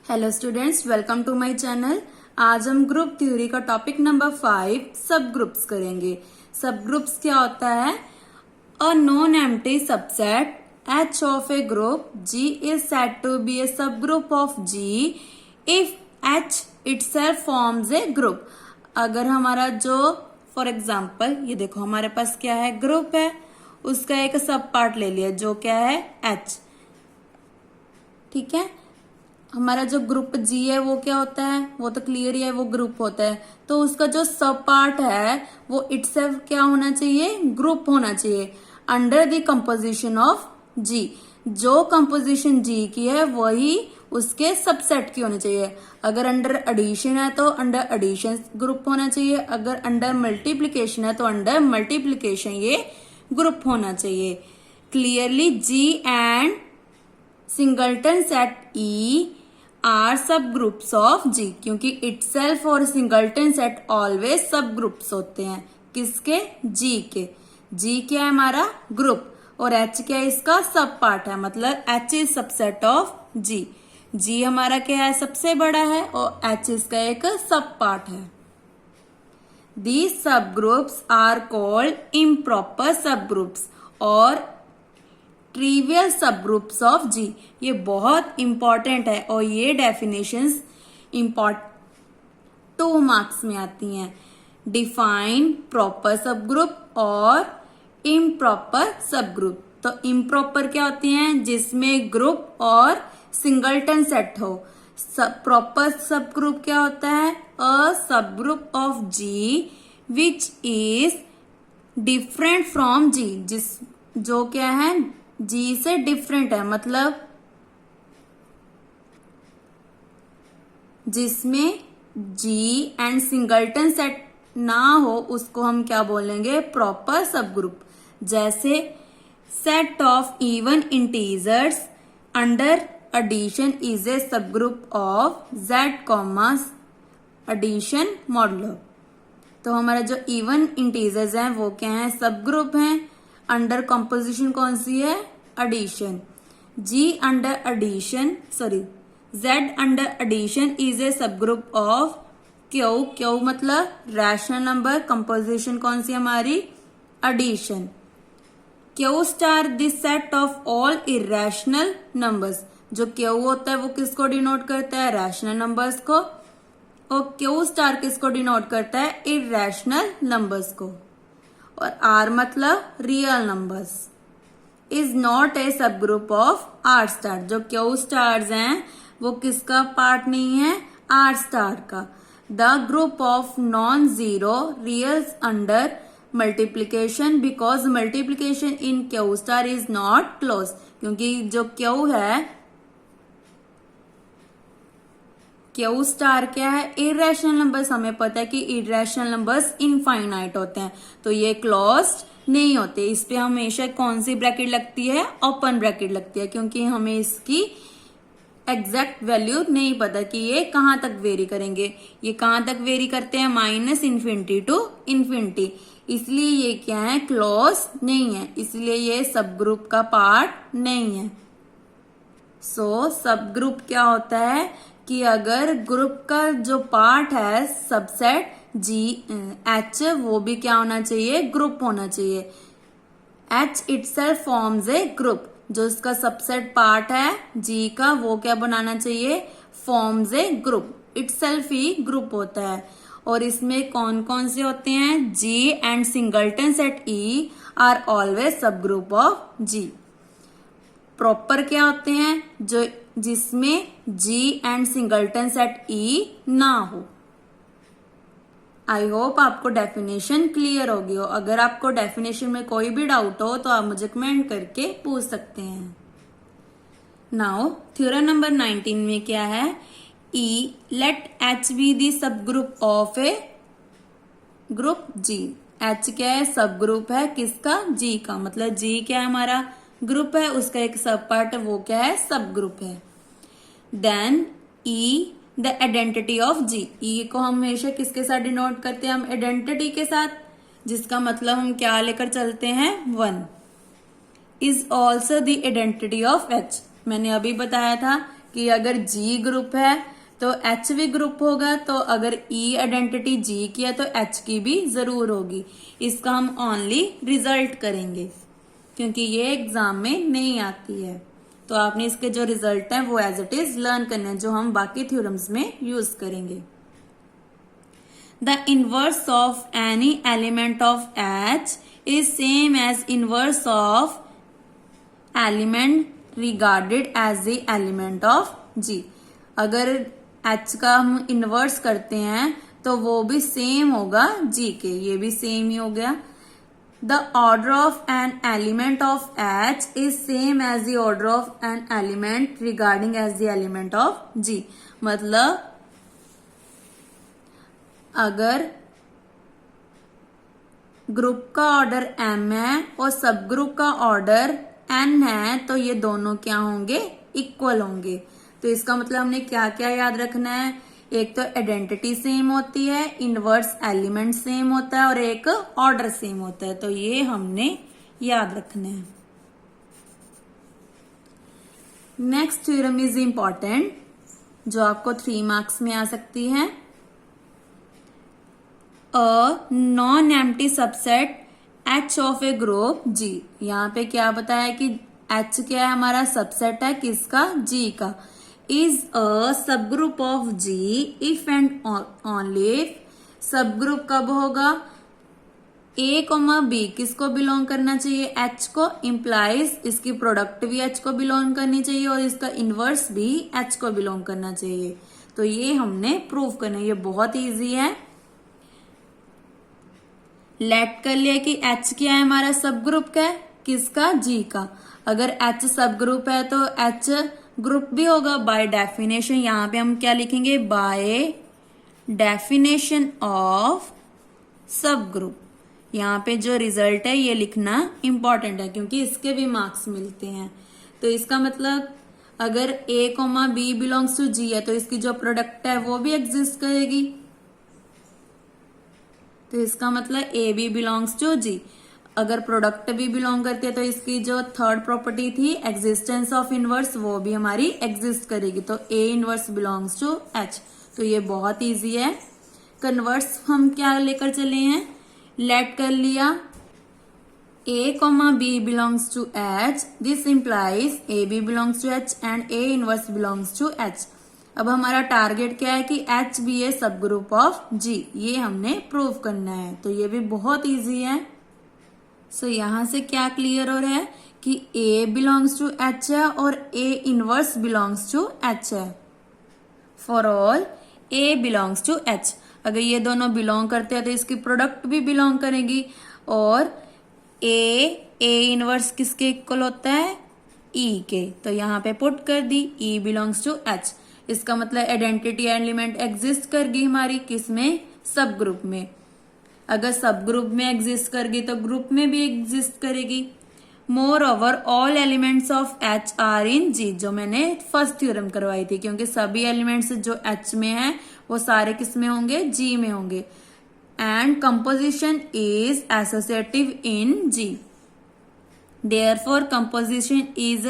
Hello students, welcome to my channel. आज हम group theory का टॉपिक नंबर 5 सब ग्रुप्स करेंगे। सब ग्रुप्स क्या होता है? A non empty subset H of a group G is said to be a subgroup of G if H itself forms a group। अगर हमारा जो for example ये देखो हमारे पास क्या है, ग्रुप है, उसका एक सब पार्ट ले लिया जो क्या है H। ठीक है, हमारा जो ग्रुप जी है वो क्या होता है, वो तो क्लियर ही है, वो ग्रुप होता है। तो उसका जो सब पार्ट है वो इटसेल्फ क्या होना चाहिए, ग्रुप होना चाहिए अंडर द कंपोजिशन ऑफ जी। जो कंपोजिशन जी की है वही उसके सबसेट की होनी चाहिए। अगर अंडर एडिशन है तो अंडर एडिशन ग्रुप होना चाहिए, अगर अंडर मल्टीप्लीकेशन है तो अंडर मल्टीप्लीकेशन ये ग्रुप होना चाहिए। Clearly G and singleton set E are subgroups of G, क्योंकि इटसेल्फ और singleton set always subgroups होते हैं। किसके? जी के। जी क्या है हमारा? ग्रुप। और एच क्या है? इसका सब पार्ट है, मतलब एच इज सबसेट ऑफ जी। जी हमारा क्या है? सबसे बड़ा है और एच इसका एक सब पार्ट है। These subgroups are called improper subgroups और ट्रिवियल सबग्रुप्स ऑफ जी। ये बहुत इंपॉर्टेंट है और ये डेफिनेशंस इंपॉर्टेंट 2 मार्क्स में आती हैं। डिफाइन प्रॉपर सबग्रुप और इम्प्रॉपर सबग्रुप। तो इम्प्रॉपर क्या होती हैं? जिसमें ग्रुप और सिंगलटन सेट हो। प्रॉपर सबग्रुप क्या होता है? A subgroup of G which is different from G, जिस जो क्या है जी से डिफरेंट है, मतलब जिसमें जी एंड सिंगलटन सेट ना हो उसको हम क्या बोलेंगे? Proper subgroup. जैसे set of even integers under addition is a subgroup of Z commerce addition modulo. तो हमारा जो इवन इंटीजर्स हैं वो क्या है? सब ग्रुप हैं। अंडर कंपोजिशन कौन सी है? Addition. G under addition Z under addition is a सब ग्रुप ऑफ क्यू। क्यू मतलब रैशनल नंबर, कंपोजिशन कौन सी हमारी? Addition. Q star this set of all irrational numbers. जो क्यू होता है वो किसको डिनोट करता है? रैशनल नंबर्स को। और क्यू स्टार किसको डिनोट करता है? इरेशनल नंबर्स को। और आर मतलब real numbers. Is not a सब ग्रुप ऑफ आर स्टार। जो क्यू स्टार्स हैं वो किसका पार्ट नहीं है? आर स्टार का। The group of non zero reals under multiplication because multiplication in Q star is not close. क्योंकि जो क्यू है, क्यू स्टार क्या है? Irrational numbers. हमें पता है कि इरेशनल नंबर्स इनफाइनाइट होते हैं, तो ये क्लोज्ड नहीं होते। इस पे हमेशा कौन सी ब्रैकेट लगती है? ओपन ब्रैकेट लगती है, क्योंकि हमें इसकी एग्जैक्ट वैल्यू नहीं पता कि ये कहां तक वेरी करेंगे। ये कहां तक वेरी करते हैं? -Infinity to infinity. इसलिए ये क्या है? क्लोज नहीं है, इसलिए ये सब ग्रुप का पार्ट नहीं है। सो सब ग्रुप क्या होता है कि अगर ग्रुप का जो पार्ट है सबसेट जी एच, वो भी क्या होना चाहिए? ग्रुप होना चाहिए। H itself forms a group. जो इसका सबसेट पार्ट है जी का वो क्या बनाना चाहिए? Forms a group. इटसेल्फ ही ग्रुप होता है। और इसमें कौन कौन से होते हैं? G and singleton set E are always sub group of G. Proper क्या होते हैं? जो जिसमें G and singleton set E ना हो। आई होप आपको डेफिनेशन क्लियर होगी हो। अगर आपको डेफिनेशन में कोई भी डाउट हो तो आप मुझे कमेंट करके पूछ सकते हैं। नाउ थ्योरम नंबर 19 में क्या है? E let H be the सब group of a group G. H क्या है? सब ग्रुप है किसका? जी का। मतलब जी क्या है? हमारा ग्रुप है, उसका एक सब पार्ट है, वो क्या है? सब ग्रुप है। Then E the identity of G. E को हम हमेशा किसके साथ डिनोट करते हैं? हम आइडेंटिटी के साथ, जिसका मतलब हम क्या लेकर चलते हैं? 1 is also the identity of H. मैंने अभी बताया था कि अगर जी ग्रुप है तो एच भी ग्रुप होगा, तो अगर ई आइडेंटिटी जी की है तो एच की भी जरूर होगी। इसका हम ओनली रिजल्ट करेंगे क्योंकि ये एग्जाम में नहीं आती है। तो आपने इसके जो रिजल्ट है वो एज इट इज लर्न करने हैं, जो हम बाकी थ्योरम्स में यूज करेंगे। The inverse of any element of H is same as inverse of element regarded as the element of G. अगर एच का हम इनवर्स करते हैं तो वो भी सेम होगा जी के, ये भी सेम ही हो गया। The order of an element of H is same as the order of an element regarding as the element of G. मतलब अगर ग्रुप का ऑर्डर m है और सब ग्रुप का ऑर्डर n है तो ये दोनों क्या होंगे, इक्वल होंगे। तो इसका मतलब हमने क्या क्या याद रखना है, एक तो आइडेंटिटी सेम होती है, इनवर्स एलिमेंट सेम होता है और एक ऑर्डर सेम होता है। तो ये हमने याद रखना है। नेक्स्ट थ्योरम इज इंपॉर्टेंट, जो आपको 3 मार्क्स में आ सकती है। A non empty subset H of a group G। यहाँ पे क्या बताया कि H क्या है, हमारा सबसेट है किसका, G का। Is a sub group of G if and only. सब ग्रुप कब होगा, A, B किसको बिलोंग करना चाहिए, H को। इम्प्लाइज इसकी प्रोडक्ट भी H को बिलोंग करनी चाहिए और इसका इनवर्स भी H को बिलोंग करना चाहिए। तो ये हमने प्रूव करना है, ये बहुत इजी है। लेट कर लिया कि H क्या है, हमारा सब ग्रुप का है किसका, G का। अगर H सब ग्रुप है तो H ग्रुप भी होगा बाय डेफिनेशन। यहां पे हम क्या लिखेंगे, बाय डेफिनेशन ऑफ सब ग्रुप। यहाँ पे जो रिजल्ट है ये लिखना इंपॉर्टेंट है क्योंकि इसके भी मार्क्स मिलते हैं। तो इसका मतलब अगर A, B belongs to G है तो इसकी जो प्रोडक्ट है वो भी एग्जिस्ट करेगी। तो इसका मतलब A भी बिलोंग्स टू G। अगर प्रोडक्ट भी बिलोंग करती है तो इसकी जो थर्ड प्रॉपर्टी थी एग्जिस्टेंस ऑफ इनवर्स वो भी हमारी एग्जिस्ट करेगी। तो A inverse belongs to H। तो ये बहुत इजी है। कन्वर्स हम क्या लेकर चले हैं, लेट कर लिया A, B belongs to H, this implies A B belongs to H and A inverse belongs to H। अब हमारा टारगेट क्या है कि H भी है सब ग्रुप ऑफ G, ये हमने प्रूव करना है। तो ये भी बहुत इजी है। सो यहां से क्या क्लियर हो रहा है कि A बिलोंग्स टू H है और A inverse belongs to H है। For all A belongs to H। अगर ये दोनों बिलोंग करते हैं तो इसकी प्रोडक्ट भी बिलोंग करेगी और A इनवर्स किसके इक्वल होता है, E के। तो यहाँ पे पुट कर दी E बिलोंग्स टू H। इसका मतलब आइडेंटिटी एलिमेंट एग्जिस्ट करगी हमारी किसमें, सब ग्रुप में। अगर सब ग्रुप में एग्जिस्ट करगी तो ग्रुप में भी एग्जिस्ट करेगी। Moreover all elements of H are in G, जो मैंने फर्स्ट थ्योरम करवाई थी, क्योंकि सभी एलिमेंट्स जो H में है वो सारे किस में होंगे, G में होंगे। And composition is associative in G, therefore composition is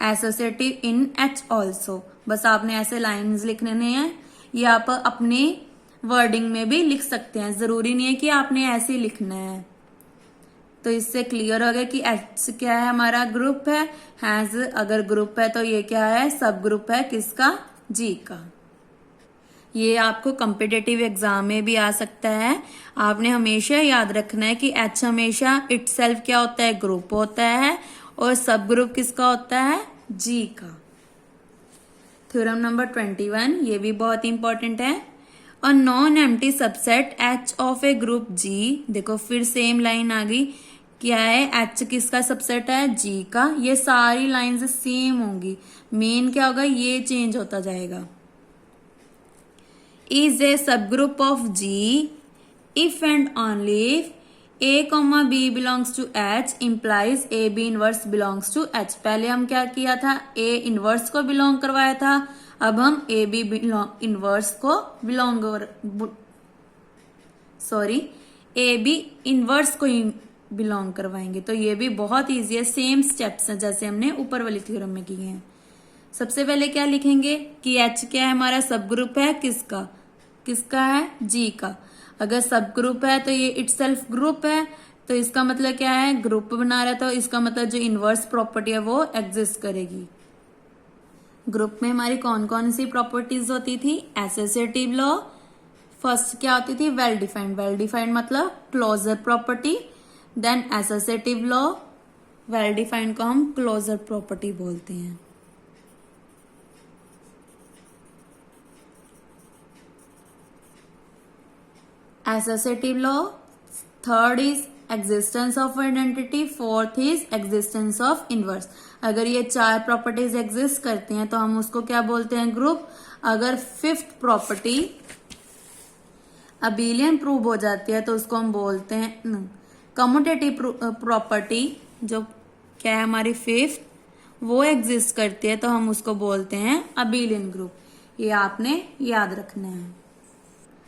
associative in H also. बस आपने ऐसे लाइन्स लिखने हैं, ये आप अपनी वर्डिंग में भी लिख सकते हैं, जरूरी नहीं है कि आपने ऐसे ही लिखना है। तो इससे क्लियर हो गया कि H क्या है, हमारा ग्रुप है। हैज अगर ग्रुप है तो ये क्या है, सब ग्रुप है किसका, G का। ये आपको कॉम्पिटिटिव एग्जाम में भी आ सकता है। आपने हमेशा याद रखना है कि H हमेशा इटसेल्फ क्या होता है, ग्रुप होता है और सब ग्रुप किसका होता है, G का। थ्योरम नंबर 21, ये भी बहुत इंपॉर्टेंट है। A non empty subset H of a group G। देखो फिर सेम लाइन आ गई, क्या है, H किसका सबसेट है, G का। ये सारी लाइंस सेम होंगी, मेन क्या होगा, ये चेंज होता जाएगा। इज ए सब group of G if and only if A, B belongs to H implies A B inverse belongs to H। पहले हम क्या किया था, A इनवर्स को बिलोंग करवाया था, अब हम A B इनवर्स को A B इनवर्स को बिलोंग करवाएंगे। तो ये भी बहुत इजी है, सेम स्टेप्स हैं जैसे हमने ऊपर वाली थ्योरम में किए हैं। सबसे पहले क्या लिखेंगे कि H क्या है, हमारा सब ग्रुप है किसका, किसका है, G का। अगर सब ग्रुप है तो ये इटसेल्फ ग्रुप है, तो इसका मतलब क्या है, ग्रुप बना रहा है, तो इसका मतलब जो इनवर्स प्रॉपर्टी है वो एग्जिस्ट करेगी। ग्रुप में हमारी कौन कौन सी प्रॉपर्टीज होती थी, एसोसिएटिव लॉ, फर्स्ट क्या होती थी, वेल डिफाइंड, वेल डिफाइंड मतलब closure property, then associative law, well defined को हम क्लोजर प्रॉपर्टी बोलते हैं। Associative law, third is existence of identity, fourth is existence of inverse. अगर ये चार प्रॉपर्टीज एग्जिस्ट करती हैं तो हम उसको क्या बोलते हैं, ग्रुप। अगर फिफ्थ प्रॉपर्टी अबेलियन प्रूव हो जाती है तो उसको हम बोलते हैं कम्यूटेटिव प्रॉपर्टी, जो क्या है हमारी फिफ्थ, वो एग्जिस्ट करती है तो हम उसको बोलते हैं अबेलियन ग्रुप। ये आपने याद रखना है।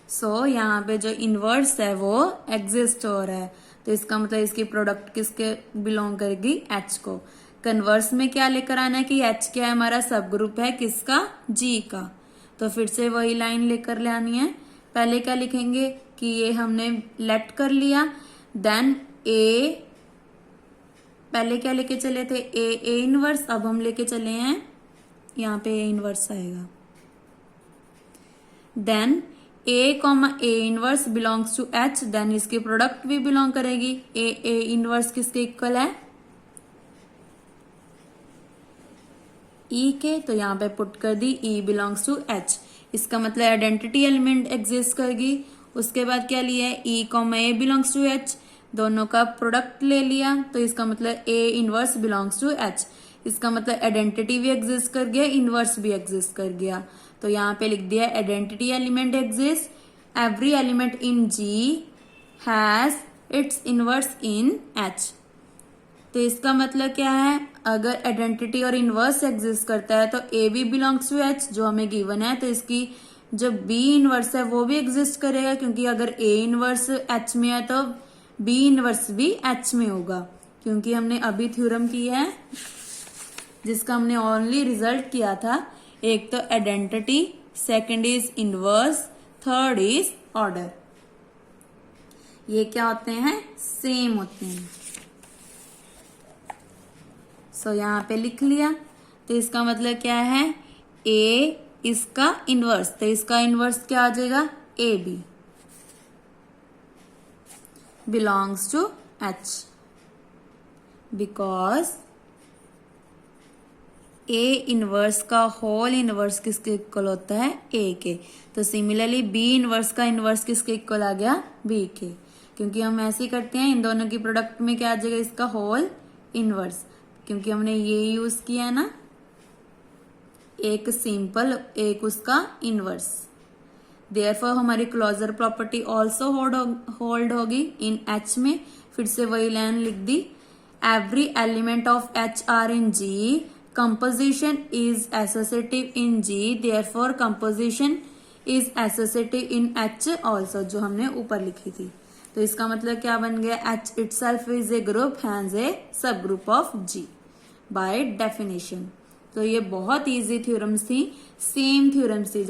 सो यहाँ पे जो इनवर्स है वो एग्जिस्ट हो रहा है, तो इसका मतलब इसकी प्रोडक्ट किसके बिलोंग करेगी, H को। कन्वर्स में क्या लेकर आना है कि H क्या है, हमारा सब ग्रुप है किसका, G का। तो फिर से वही लाइन लेकर ले आनी है। पहले क्या लिखेंगे कि ये हमने लेट कर लिया, देन A, पहले क्या लेके चले थे, A इनवर्स, अब हम लेके चले हैं यहाँ पे A इनवर्स आएगा। Then A comma A inverse belongs to H, then इसकी प्रोडक्ट भी बिलोंग करेगी। A इनवर्स किसके इक्वल है, E के, तो यहाँ पे पुट कर दी E बिलोंग्स टू H। इसका मतलब आइडेंटिटी एलिमेंट एग्जिस्ट करेगी। उसके बाद क्या लिया है, E comma A belongs to H, दोनों का प्रोडक्ट ले लिया, तो इसका मतलब A inverse belongs to H। इसका मतलब आइडेंटिटी भी एग्जिस्ट कर गया, इनवर्स भी एग्जिस्ट कर गया। तो यहाँ पे लिख दिया identity element exist, every element in G has its inverse in H। तो इसका मतलब क्या है, अगर आइडेंटिटी और इनवर्स एग्जिस्ट करता है तो A भी बिलोंग्स टू H जो हमें गिवन है, तो इसकी जो B इनवर्स है वो भी एग्जिस्ट करेगा, क्योंकि अगर A इनवर्स H में है तो B इनवर्स भी H में होगा, क्योंकि हमने अभी थ्योरम की है जिसका हमने ओनली रिजल्ट किया था। एक तो identity, second is inverse, third is order. ये क्या होते हैं, सेम होते हैं। सो यहाँ पे लिख लिया, तो इसका मतलब क्या है, A इसका इनवर्स, तो इसका इनवर्स क्या आ जाएगा, AB belongs to H, because A inverse का होल इनवर्स किसके इक्वल होता है, A के। तो सिमिलरली B इनवर्स का इनवर्स किसके इक्वल आ गया, B के। क्योंकि हम ऐसे ही करते हैं, इन दोनों की प्रोडक्ट में क्या आ जाएगा, इसका होल इनवर्स, क्योंकि हमने ये यूज किया ना, एक सिंपल एक उसका इनवर्स। देयरफॉर हमारी क्लोजर प्रॉपर्टी ऑल्सो होल्ड होगी इन H में। फिर से वही लाइन लिख दी, every element of H are in G, composition is associative in G, therefore composition is associative in H also, जो हमने ऊपर लिखी थी। तो इसका मतलब क्या बन गया, H itself is a group, hence a subgroup of G by definition। तो ये बहुत इजी थ्योरम्स थी, सेम थ्योरम्स थी,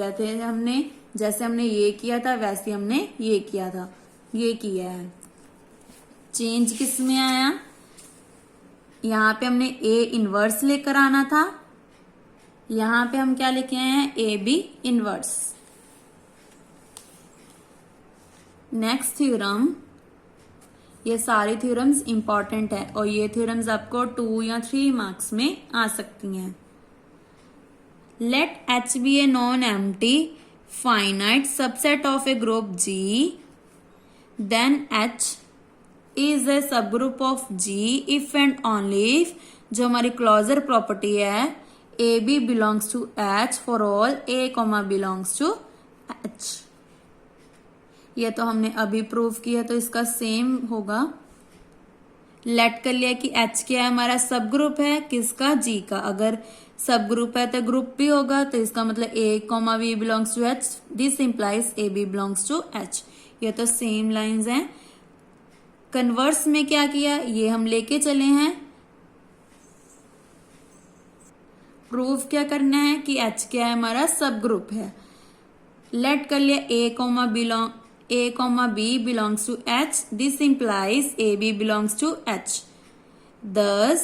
जैसे हमने ये किया था वैसे हमने ये किया था, ये किया है। चेंज किस में आया, यहाँ पे हमने A इनवर्स लेकर आना था, यहाँ पे हम क्या लेके आए हैं, AB इनवर्स। नेक्स्ट थ्योरम, ये सारी थ्योरम्स इंपॉर्टेंट है और ये थ्योरम्स आपको 2 या 3 मार्क्स में आ सकती हैं। Let H be a non empty finite subset of a group G, then H is a सब group of G if and only if, जो हमारी क्लोजर प्रॉपर्टी है, AB belongs to H for all A comma belongs to H। ये तो हमने अभी prove किया, तो इसका सेम होगा। लेट कर लिया कि H क्या है, हमारा सब ग्रुप है किसका, G का। अगर सब ग्रुप है तो ग्रुप भी होगा, तो इसका मतलब A comma B belongs to H, this implies AB belongs to H। ये तो सेम लाइंस हैं। कन्वर्स में क्या किया, ये हम लेके चले हैं प्रूफ क्या करना है कि H क्या है, हमारा सब ग्रुप है। लेट कर लिया A, B belongs to H. This implies AB belongs to H. Thus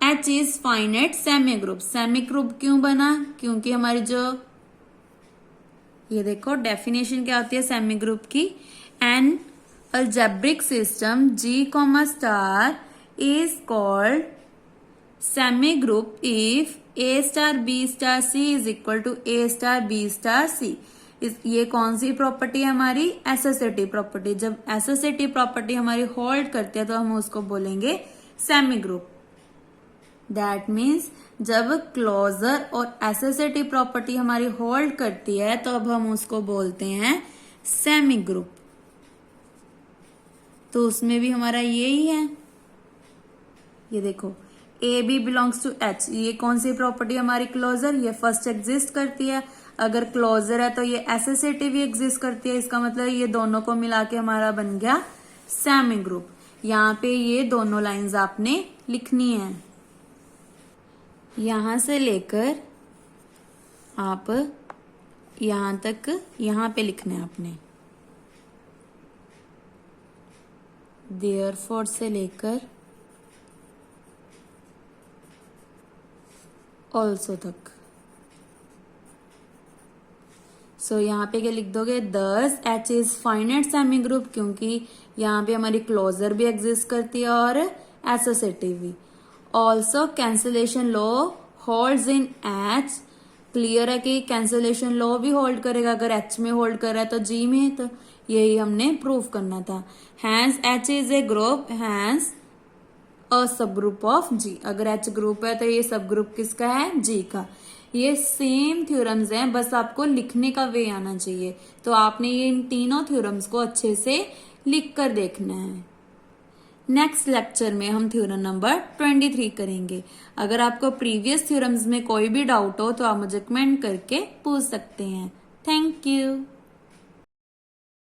H is finite semi group. Semi group क्यों बना? क्योंकि हमारी जो ये देखो डेफिनेशन क्या होती है सेमी ग्रुप की, N algebraic system G, star is called semi group if A star B star C is equal to A star B star C. ये कौन सी प्रॉपर्टी है हमारी? Associative property. जब एसोसिएटिव प्रॉपर्टी हमारी होल्ड करती है तो हम उसको बोलेंगे सेमी ग्रुप। दैट मीन्स जब क्लोजर और एसोसिएटिव प्रॉपर्टी हमारी होल्ड करती है तो अब हम उसको बोलते हैं सेमी ग्रुप। तो उसमें भी हमारा यही है, ये देखो A B belongs to H, ये कौन सी प्रॉपर्टी हमारी? क्लोजर। ये फर्स्ट एग्जिस्ट करती है, अगर क्लोजर है तो ये एसोसिएटिव ही एग्जिस्ट करती है, इसका मतलब ये दोनों को मिला के हमारा बन गया सेमी ग्रुप। यहाँ पे ये दोनों लाइंस आपने लिखनी है, यहां से लेकर आप यहां तक, यहां पे लिखना है आपने। देयरफॉर से लेकर ऑल्सो तक। सो यहाँ पे क्या लिख दोगे? दस H is finite semi group, क्योंकि यहाँ पे हमारी क्लोजर भी एग्जिस्ट करती है और एसोसिएटिव भी। ऑल्सो कैंसिलेशन लॉ होल्ड्स इन H। क्लियर है कि कैंसिलेशन लॉ भी होल्ड करेगा, अगर H में होल्ड कर रहा है तो G में, तो यही हमने प्रूव करना था। Hence H is a group, hence a sub group of G। अगर H ग्रुप है तो ये सब ग्रुप किसका है? G का। ये सेम थ्योरम्स हैं, बस आपको लिखने का वे आना चाहिए। तो आपने ये इन तीनों थ्योरम्स को अच्छे से लिख कर देखना है। नेक्स्ट लेक्चर में हम थ्योरम नंबर 23 करेंगे। अगर आपको प्रीवियस थ्योरम्स में कोई भी डाउट हो तो आप मुझे कमेंट करके पूछ सकते हैं। Thank you.